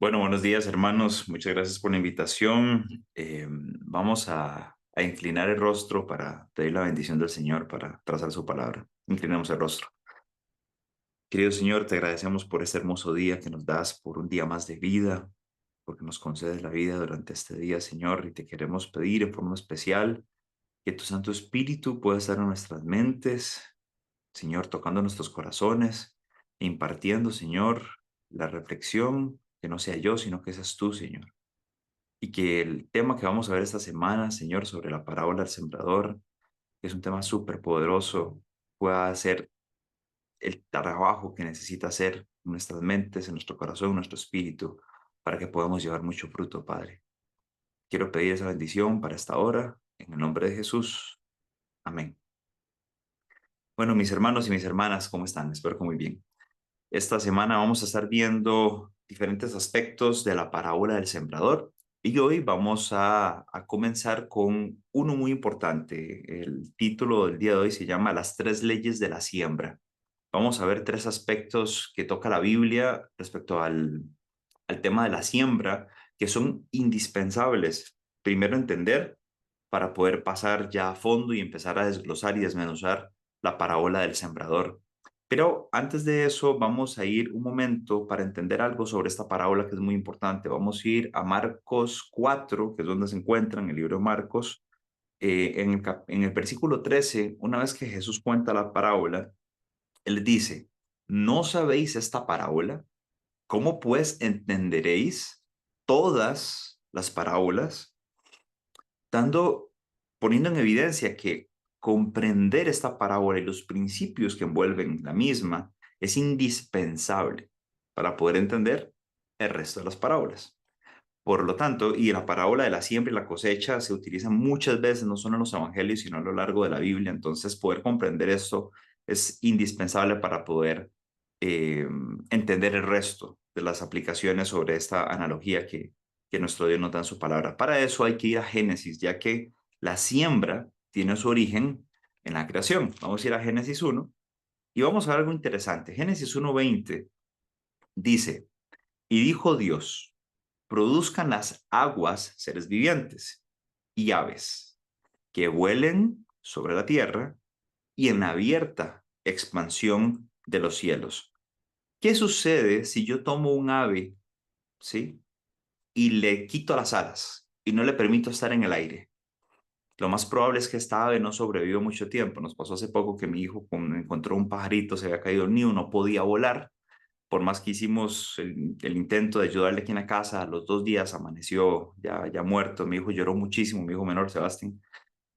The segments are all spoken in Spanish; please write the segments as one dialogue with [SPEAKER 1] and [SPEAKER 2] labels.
[SPEAKER 1] Bueno, buenos días, hermanos. Muchas gracias por la invitación. Vamos a inclinar el rostro para pedir la bendición del Señor, para trazar su palabra. Inclinemos el rostro. Querido Señor, te agradecemos por este hermoso día que nos das, por un día más de vida, porque nos concedes la vida durante este día, Señor, y te queremos pedir en forma especial que tu Santo Espíritu pueda estar en nuestras mentes, Señor, tocando nuestros corazones, impartiendo, Señor, la reflexión, que no sea yo, sino que seas tú, Señor. Y que el tema que vamos a ver esta semana, Señor, sobre la parábola del sembrador, que es un tema súper poderoso, pueda hacer el trabajo que necesita hacer en nuestras mentes, en nuestro corazón, en nuestro espíritu, para que podamos llevar mucho fruto, Padre. Quiero pedir esa bendición para esta hora, en el nombre de Jesús. Amén. Bueno, mis hermanos y mis hermanas, ¿cómo están? Espero que muy bien. Esta semana vamos a estar viendo diferentes aspectos de la parábola del sembrador y hoy vamos a comenzar con uno muy importante. El título del día de hoy se llama Las tres leyes de la siembra. Vamos a ver tres aspectos que toca la Biblia respecto al tema de la siembra que son indispensables. Primero entender para poder pasar ya a fondo y empezar a desglosar y desmenuzar la parábola del sembrador. Pero antes de eso, vamos a ir un momento para entender algo sobre esta parábola que es muy importante. Vamos a ir a Marcos 4, que es donde se encuentra en el libro de Marcos. En el versículo 13, una vez que Jesús cuenta la parábola, él dice, ¿no sabéis esta parábola? ¿Cómo pues entenderéis todas las parábolas? Dando, poniendo en evidencia que comprender esta parábola y los principios que envuelven la misma es indispensable para poder entender el resto de las parábolas. Por lo tanto, y la parábola de la siembra y la cosecha se utiliza muchas veces, no solo en los evangelios, sino a lo largo de la Biblia. Entonces, poder comprender esto es indispensable para poder eh, entender el resto de las aplicaciones sobre esta analogía que nuestro Dios nos da en su palabra. Para eso hay que ir a Génesis, ya que la siembra tiene su origen en la creación. Vamos a ir a Génesis 1 y vamos a ver algo interesante. Génesis 1:20 dice, y dijo Dios, produzcan las aguas seres vivientes y aves que vuelen sobre la tierra y en la abierta expansión de los cielos. ¿Qué sucede si yo tomo un ave, sí, y le quito las alas y no le permito estar en el aire? Lo más probable es que esta ave no sobreviva mucho tiempo. Nos pasó hace poco que mi hijo encontró un pajarito, se había caído el nido, no podía volar. Por más que hicimos el intento de ayudarle aquí en la casa, a los 2 días amaneció ya muerto. Mi hijo lloró muchísimo, mi hijo menor, Sebastián.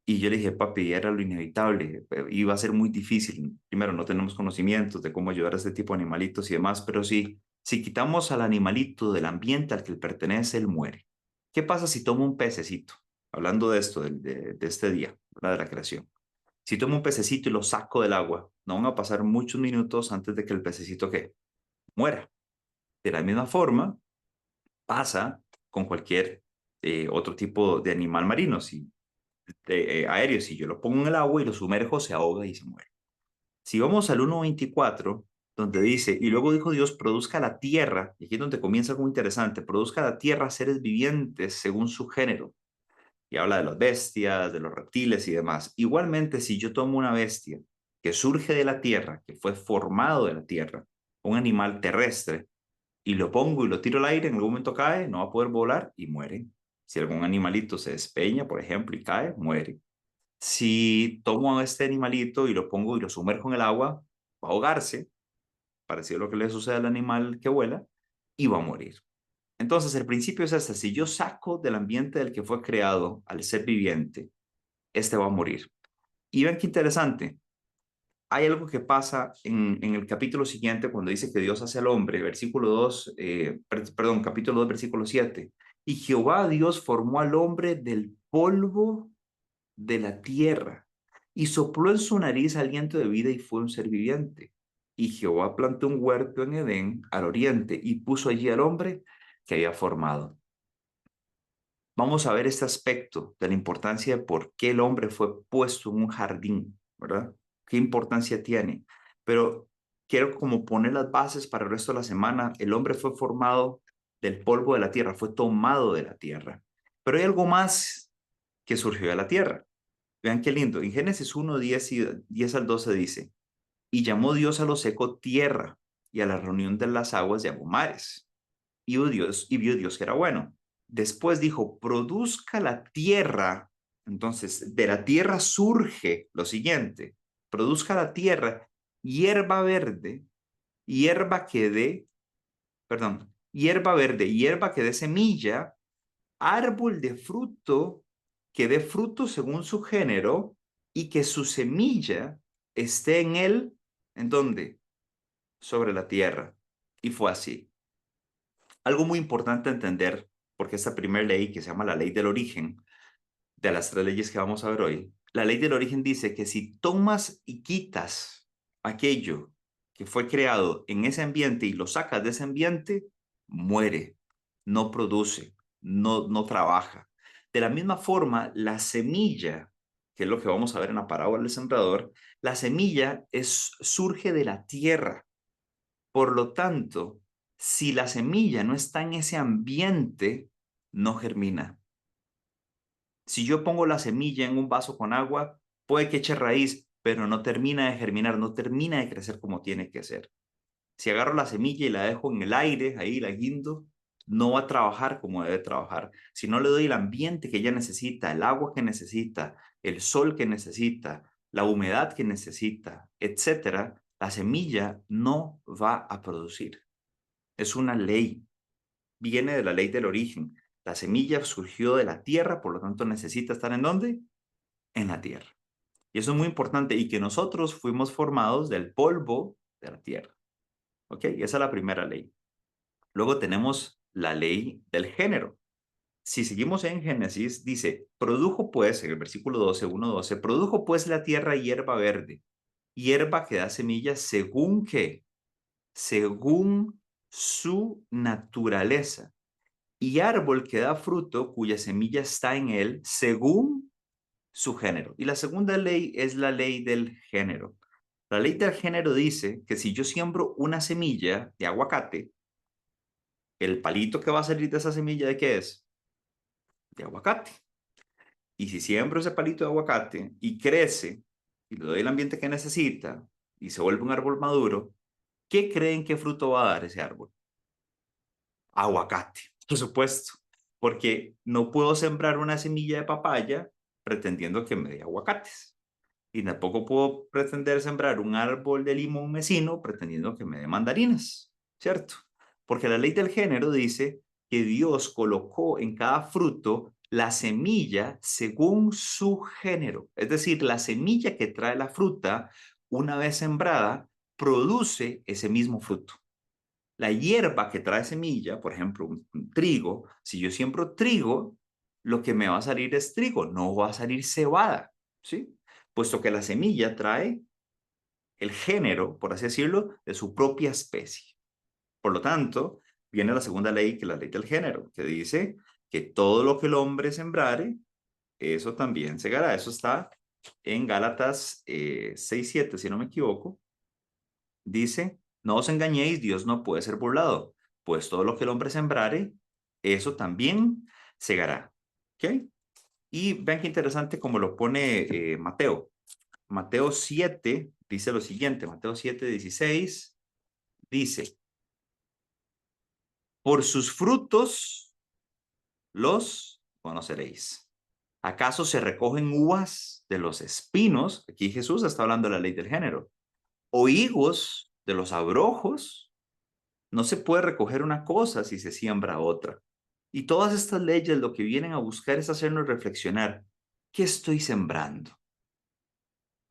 [SPEAKER 1] Y yo le dije, papi, era lo inevitable, iba a ser muy difícil. Primero, no tenemos conocimientos de cómo ayudar a este tipo de animalitos y demás, pero sí, si quitamos al animalito del ambiente al que él pertenece, él muere. ¿Qué pasa si tomo un pececito? Hablando de esto, de este día, ¿verdad? De la creación. Si tomo un pececito y lo saco del agua, no van a pasar muchos minutos antes de que el pececito, ¿qué? Muera. De la misma forma, pasa con cualquier otro tipo de animal marino. Si aéreo, si yo lo pongo en el agua y lo sumerjo, se ahoga y se muere. Si vamos al 1:24, donde dice, y luego dijo Dios, produzca la tierra, y aquí es donde comienza algo interesante, produzca la tierra seres vivientes según su género, y habla de las bestias, de los reptiles y demás. Igualmente, si yo tomo una bestia que surge de la tierra, que fue formado de la tierra, un animal terrestre, y lo pongo y lo tiro al aire, en algún momento cae, no va a poder volar y muere. Si algún animalito se despeña, por ejemplo, y cae, muere. Si tomo a este animalito y lo pongo y lo sumerjo en el agua, va a ahogarse, parecido a lo que le sucede al animal que vuela, y va a morir. Entonces, el principio es este: si yo saco del ambiente del que fue creado al ser viviente, este va a morir. Y ven qué interesante. Hay algo que pasa en el capítulo siguiente cuando dice que Dios hace al hombre, versículo 2, perdón, capítulo 2, versículo 7. Y Jehová Dios formó al hombre del polvo de la tierra y sopló en su nariz aliento de vida y fue un ser viviente. Y Jehová plantó un huerto en Edén al oriente y puso allí al hombre que había formado. Vamos a ver este aspecto de la importancia de por qué el hombre fue puesto en un jardín, ¿verdad? ¿Qué importancia tiene? Pero quiero como poner las bases para el resto de la semana. El hombre fue formado del polvo de la tierra, fue tomado de la tierra. Pero hay algo más que surgió de la tierra. Vean qué lindo. En Génesis 1, 10 al 12 dice, y llamó Dios a lo seco tierra, y a la reunión de las aguas llamó mares. Y vio Dios que era bueno. Después dijo, produzca la tierra. Entonces, de la tierra surge lo siguiente, produzca la tierra hierba verde, hierba que dé, perdón, hierba verde, hierba que dé semilla, árbol de fruto que dé fruto según su género y que su semilla esté en él, ¿en dónde? Sobre la tierra. Y fue así. Algo muy importante a entender, porque esta primera ley que se llama la ley del origen, de las tres leyes que vamos a ver hoy, la ley del origen dice que si tomas y quitas aquello que fue creado en ese ambiente y lo sacas de ese ambiente, muere, no produce, no trabaja. De la misma forma, la semilla, que es lo que vamos a ver en la parábola del sembrador, la semilla surge de la tierra. Por lo tanto, si la semilla no está en ese ambiente, no germina. Si yo pongo la semilla en un vaso con agua, puede que eche raíz, pero no termina de germinar, no termina de crecer como tiene que ser. Si agarro la semilla y la dejo en el aire, ahí la guindo, no va a trabajar como debe trabajar. Si no le doy el ambiente que ella necesita, el agua que necesita, el sol que necesita, la humedad que necesita, etcétera, la semilla no va a producir. Es una ley, viene de la ley del origen. La semilla surgió de la tierra, por lo tanto necesita estar ¿en dónde? En la tierra. Y eso es muy importante y que nosotros fuimos formados del polvo de la tierra. ¿Ok? Y esa es la primera ley. Luego tenemos la ley del género. Si seguimos en Génesis, dice, produjo pues, en el versículo 12, 1:12, produjo pues la tierra hierba verde, hierba que da semillas según qué, según su naturaleza, y árbol que da fruto cuya semilla está en él según su género. Y la segunda ley es la ley del género. La ley del género dice que si yo siembro una semilla de aguacate, el palito que va a salir de esa semilla, ¿de qué es? De aguacate. Y si siembro ese palito de aguacate y crece y le doy el ambiente que necesita y se vuelve un árbol maduro, ¿qué creen que fruto va a dar ese árbol? Aguacate, por supuesto, porque no puedo sembrar una semilla de papaya pretendiendo que me dé aguacates. Y tampoco puedo pretender sembrar un árbol de limón vecino pretendiendo que me dé mandarinas, ¿cierto? Porque la ley del género dice que Dios colocó en cada fruto la semilla según su género. Es decir, la semilla que trae la fruta, una vez sembrada, produce ese mismo fruto. La hierba que trae semilla, por ejemplo, un trigo, si yo siembro trigo, lo que me va a salir es trigo, no va a salir cebada, ¿sí? Puesto que la semilla trae el género, por así decirlo, de su propia especie. Por lo tanto, viene la segunda ley, que es la ley del género, que dice que todo lo que el hombre sembrare, eso también segará. Eso está en Gálatas 6:7, si no me equivoco. Dice, no os engañéis, Dios no puede ser burlado, pues todo lo que el hombre sembrare, eso también segará. ¿Ok? Y vean qué interesante como lo pone Mateo. Mateo 7 dice lo siguiente, Mateo 7:16 dice, por sus frutos los conoceréis. ¿Acaso se recogen uvas de los espinos? Aquí Jesús está hablando de la ley del género. ¿O higos de los abrojos? No se puede recoger una cosa si se siembra otra. Y todas estas leyes lo que vienen a buscar es hacernos reflexionar. ¿Qué estoy sembrando?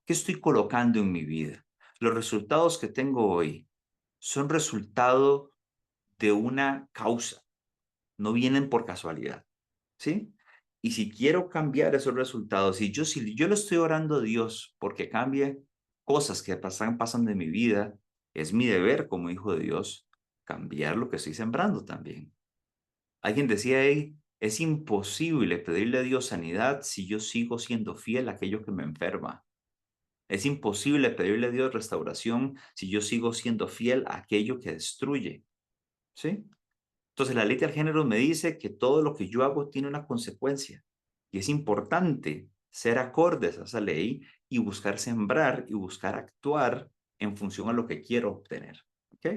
[SPEAKER 1] ¿Qué estoy colocando en mi vida? Los resultados que tengo hoy son resultado de una causa, no vienen por casualidad, ¿sí? Y si quiero cambiar esos resultados, si yo le estoy orando a Dios porque cambie cosas que están pasando en mi vida, es mi deber como hijo de Dios cambiar lo que estoy sembrando también. Alguien decía ahí, es imposible pedirle a Dios sanidad si yo sigo siendo fiel a aquello que me enferma. Es imposible pedirle a Dios restauración si yo sigo siendo fiel a aquello que destruye. ¿Sí? Entonces, la ley del género me dice que todo lo que yo hago tiene una consecuencia y es importante ser acordes a esa ley y buscar sembrar y buscar actuar en función a lo que quiero obtener. ¿Ok?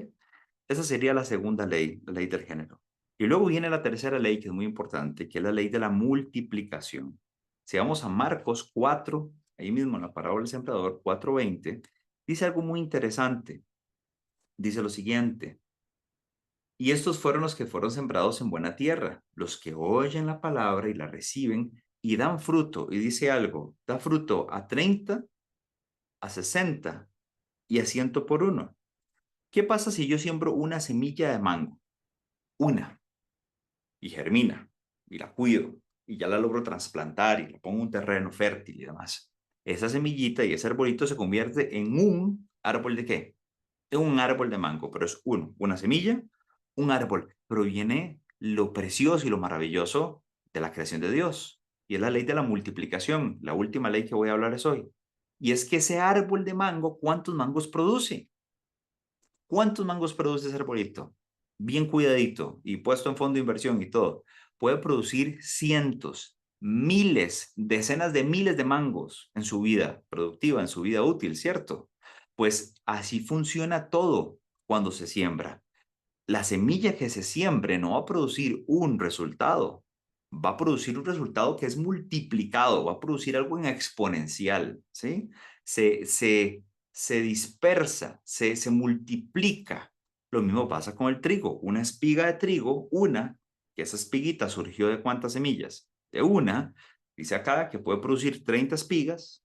[SPEAKER 1] Esa sería la segunda ley, la ley del género. Y luego viene la tercera ley, que es muy importante, que es la ley de la multiplicación. Si vamos a Marcos 4, ahí mismo en la parábola del sembrador, 4:20, dice algo muy interesante. Dice lo siguiente: y estos fueron los que fueron sembrados en buena tierra, los que oyen la palabra y la reciben y dan fruto. Y dice algo, da fruto a 30, a 60 y a 100 por uno. ¿Qué pasa si yo siembro una semilla de mango? Una, y germina, y la cuido, y ya la logro trasplantar, y la pongo en un terreno fértil y demás. Esa semillita y ese arbolito se convierte en un árbol de ¿qué? En un árbol de mango, pero es uno, una semilla, un árbol. Pero viene lo precioso y lo maravilloso de la creación de Dios. Y es la ley de la multiplicación. La última ley que voy a hablar es hoy. Y es que ese árbol de mango, ¿cuántos mangos produce? ¿Cuántos mangos produce ese arbolito? Bien cuidadito y puesto en fondo de inversión y todo. Puede producir cientos, miles, decenas de miles de mangos en su vida productiva, en su vida útil, ¿cierto? Pues así funciona todo cuando se siembra. La semilla que se siembre no va a producir un resultado, va a producir un resultado que es multiplicado, va a producir algo en exponencial, ¿sí? Se, se, se dispersa, se multiplica. Lo mismo pasa con el trigo. Una espiga de trigo, que esa espiguita surgió de cuántas semillas? De una, dice acá que puede producir 30 espigas,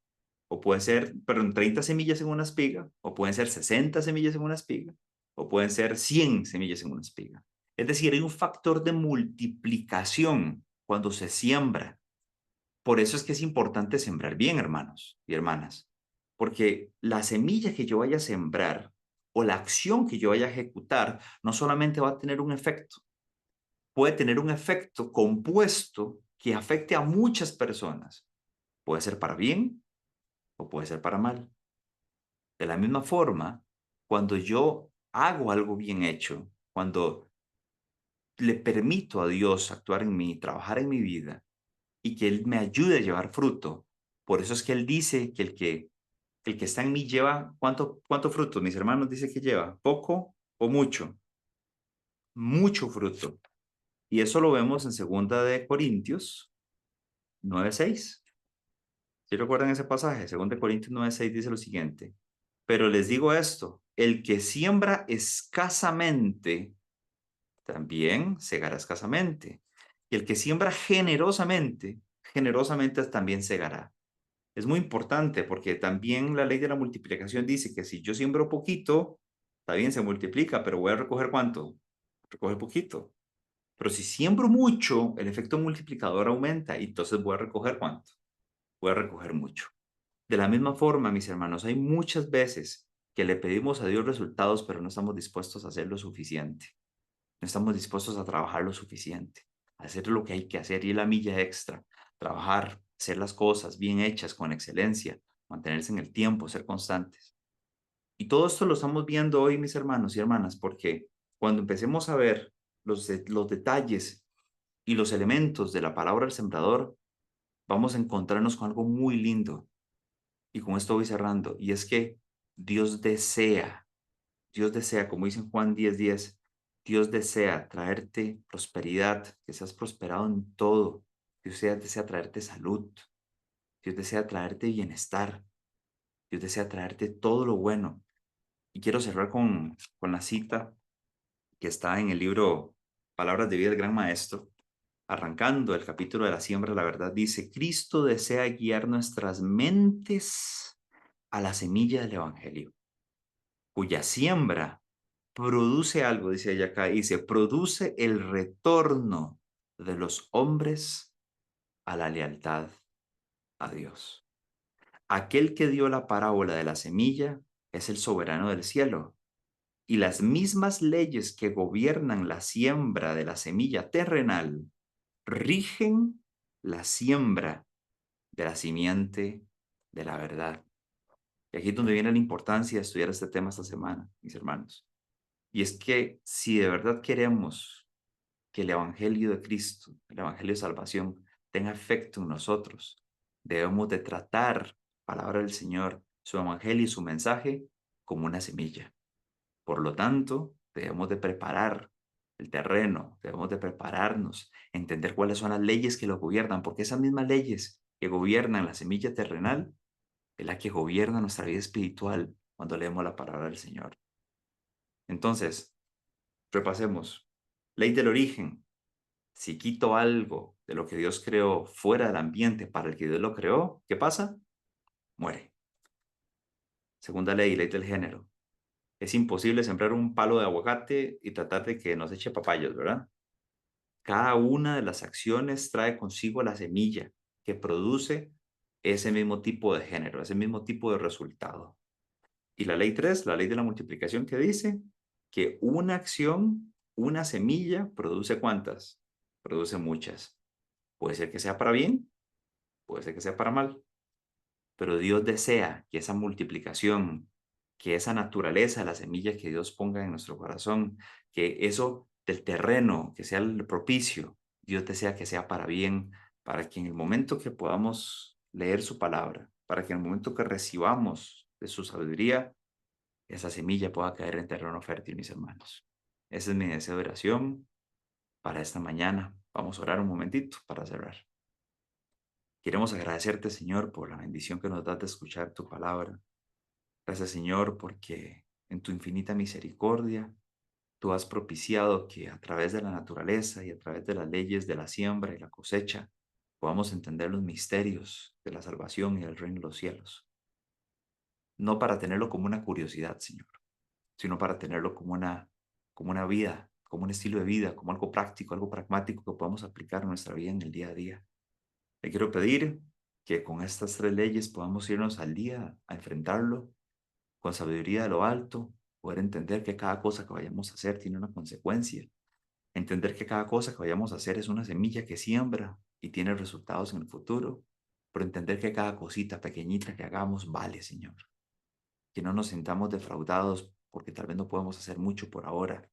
[SPEAKER 1] o puede ser, perdón, 30 semillas en una espiga, o pueden ser 60 semillas en una espiga, o pueden ser 100 semillas en una espiga. Es decir, hay un factor de multiplicación cuando se siembra. Por eso es que es importante sembrar bien, hermanos y hermanas, porque la semilla que yo vaya a sembrar o la acción que yo vaya a ejecutar no solamente va a tener un efecto, puede tener un efecto compuesto que afecte a muchas personas. Puede ser para bien o puede ser para mal. De la misma forma, cuando yo hago algo bien hecho, cuando le permito a Dios actuar en mí, trabajar en mi vida y que Él me ayude a llevar fruto, por eso es que Él dice que el que está en mí lleva, ¿cuánto fruto? Mis hermanos dice que lleva, poco o mucho, mucho fruto. Y eso lo vemos en segunda de Corintios 9:6. ¿Sí recuerdan ese pasaje? Segunda de Corintios 9:6 dice lo siguiente: pero les digo esto, el que siembra escasamente, también segará escasamente. Y el que siembra generosamente, generosamente también segará. Es muy importante porque también la ley de la multiplicación dice que si yo siembro poquito, está bien, se multiplica, pero voy a recoger ¿cuánto? Recoger poquito. Pero si siembro mucho, el efecto multiplicador aumenta y entonces voy a recoger ¿cuánto? Voy a recoger mucho. De la misma forma, mis hermanos, hay muchas veces que le pedimos a Dios resultados, pero no estamos dispuestos a hacer lo suficiente. No estamos dispuestos a trabajar lo suficiente, a hacer lo que hay que hacer y la milla extra, trabajar, hacer las cosas bien hechas, con excelencia, mantenerse en el tiempo, ser constantes. Y todo esto lo estamos viendo hoy, mis hermanos y hermanas, porque cuando empecemos a ver los detalles y los elementos de la palabra del sembrador, vamos a encontrarnos con algo muy lindo. Y con esto voy cerrando. Y es que Dios desea Dios desea, como dice en Juan 10:10, Dios desea traerte prosperidad, que seas prosperado en todo. Dios desea traerte salud. Dios desea traerte bienestar. Dios desea traerte todo lo bueno. Y quiero cerrar con la cita que está en el libro Palabras de vida del Gran Maestro. Arrancando el capítulo de la siembra, la verdad dice: Cristo desea guiar nuestras mentes a la semilla del Evangelio, cuya siembra produce algo, dice ella acá, dice, produce el retorno de los hombres a la lealtad a Dios. Aquel que dio la parábola de la semilla es el soberano del cielo, y las mismas leyes que gobiernan la siembra de la semilla terrenal rigen la siembra de la simiente de la verdad. Y aquí es donde viene la importancia de estudiar este tema esta semana, mis hermanos. Y es que si de verdad queremos que el Evangelio de Cristo, el Evangelio de salvación, tenga efecto en nosotros. Debemos de tratar, palabra del Señor, su Evangelio y su mensaje como una semilla. Por lo tanto, debemos de preparar el terreno, debemos de prepararnos, entender cuáles son las leyes que lo gobiernan, porque esas mismas leyes que gobiernan la semilla terrenal es la que gobierna nuestra vida espiritual cuando leemos la palabra del Señor. Entonces, repasemos. Ley del origen. Si quito algo de lo que Dios creó fuera del ambiente para el que Dios lo creó, ¿qué pasa? Muere. Segunda ley, ley del género. Es imposible sembrar un palo de aguacate y tratar de que nos eche papayas, ¿verdad? Cada una de las acciones trae consigo la semilla que produce ese mismo tipo de género, ese mismo tipo de resultado. Y la ley 3, la ley de la multiplicación, que dice que una acción, una semilla, produce ¿cuántas? Produce muchas. Puede ser que sea para bien, puede ser que sea para mal, pero Dios desea que esa multiplicación, que esa naturaleza, la semilla que Dios ponga en nuestro corazón, que eso del terreno, que sea el propicio, Dios desea que sea para bien, para que en el momento que podamos leer su palabra, para que en el momento que recibamos de su sabiduría, esa semilla pueda caer en terreno fértil, mis hermanos. Ese es mi deseo de oración para esta mañana. Vamos a orar un momentito para cerrar. Queremos agradecerte, Señor, por la bendición que nos das de escuchar tu palabra. Gracias, Señor, porque en tu infinita misericordia tú has propiciado que a través de la naturaleza y a través de las leyes de la siembra y la cosecha podamos entender los misterios de la salvación y del reino de los cielos. No para tenerlo como una curiosidad, Señor, sino para tenerlo como una vida, como un estilo de vida, como algo práctico, algo pragmático que podamos aplicar en nuestra vida en el día a día. Le quiero pedir que con estas tres leyes podamos irnos al día a enfrentarlo con sabiduría de lo alto, poder entender que cada cosa que vayamos a hacer tiene una consecuencia, entender que cada cosa que vayamos a hacer es una semilla que siembra y tiene resultados en el futuro, pero entender que cada cosita pequeñita que hagamos vale, Señor, que no nos sintamos defraudados porque tal vez no podemos hacer mucho por ahora,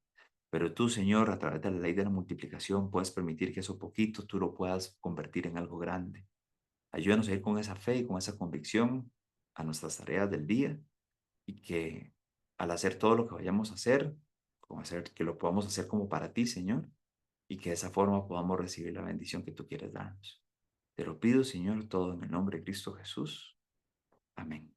[SPEAKER 1] pero tú, Señor, a través de la ley de la multiplicación, puedes permitir que eso poquito tú lo puedas convertir en algo grande. Ayúdanos a ir con esa fe y con esa convicción a nuestras tareas del día y que al hacer todo lo que vayamos a hacer, como hacer, que lo podamos hacer como para ti, Señor, y que de esa forma podamos recibir la bendición que tú quieres darnos. Te lo pido, Señor, todo en el nombre de Cristo Jesús. Amén.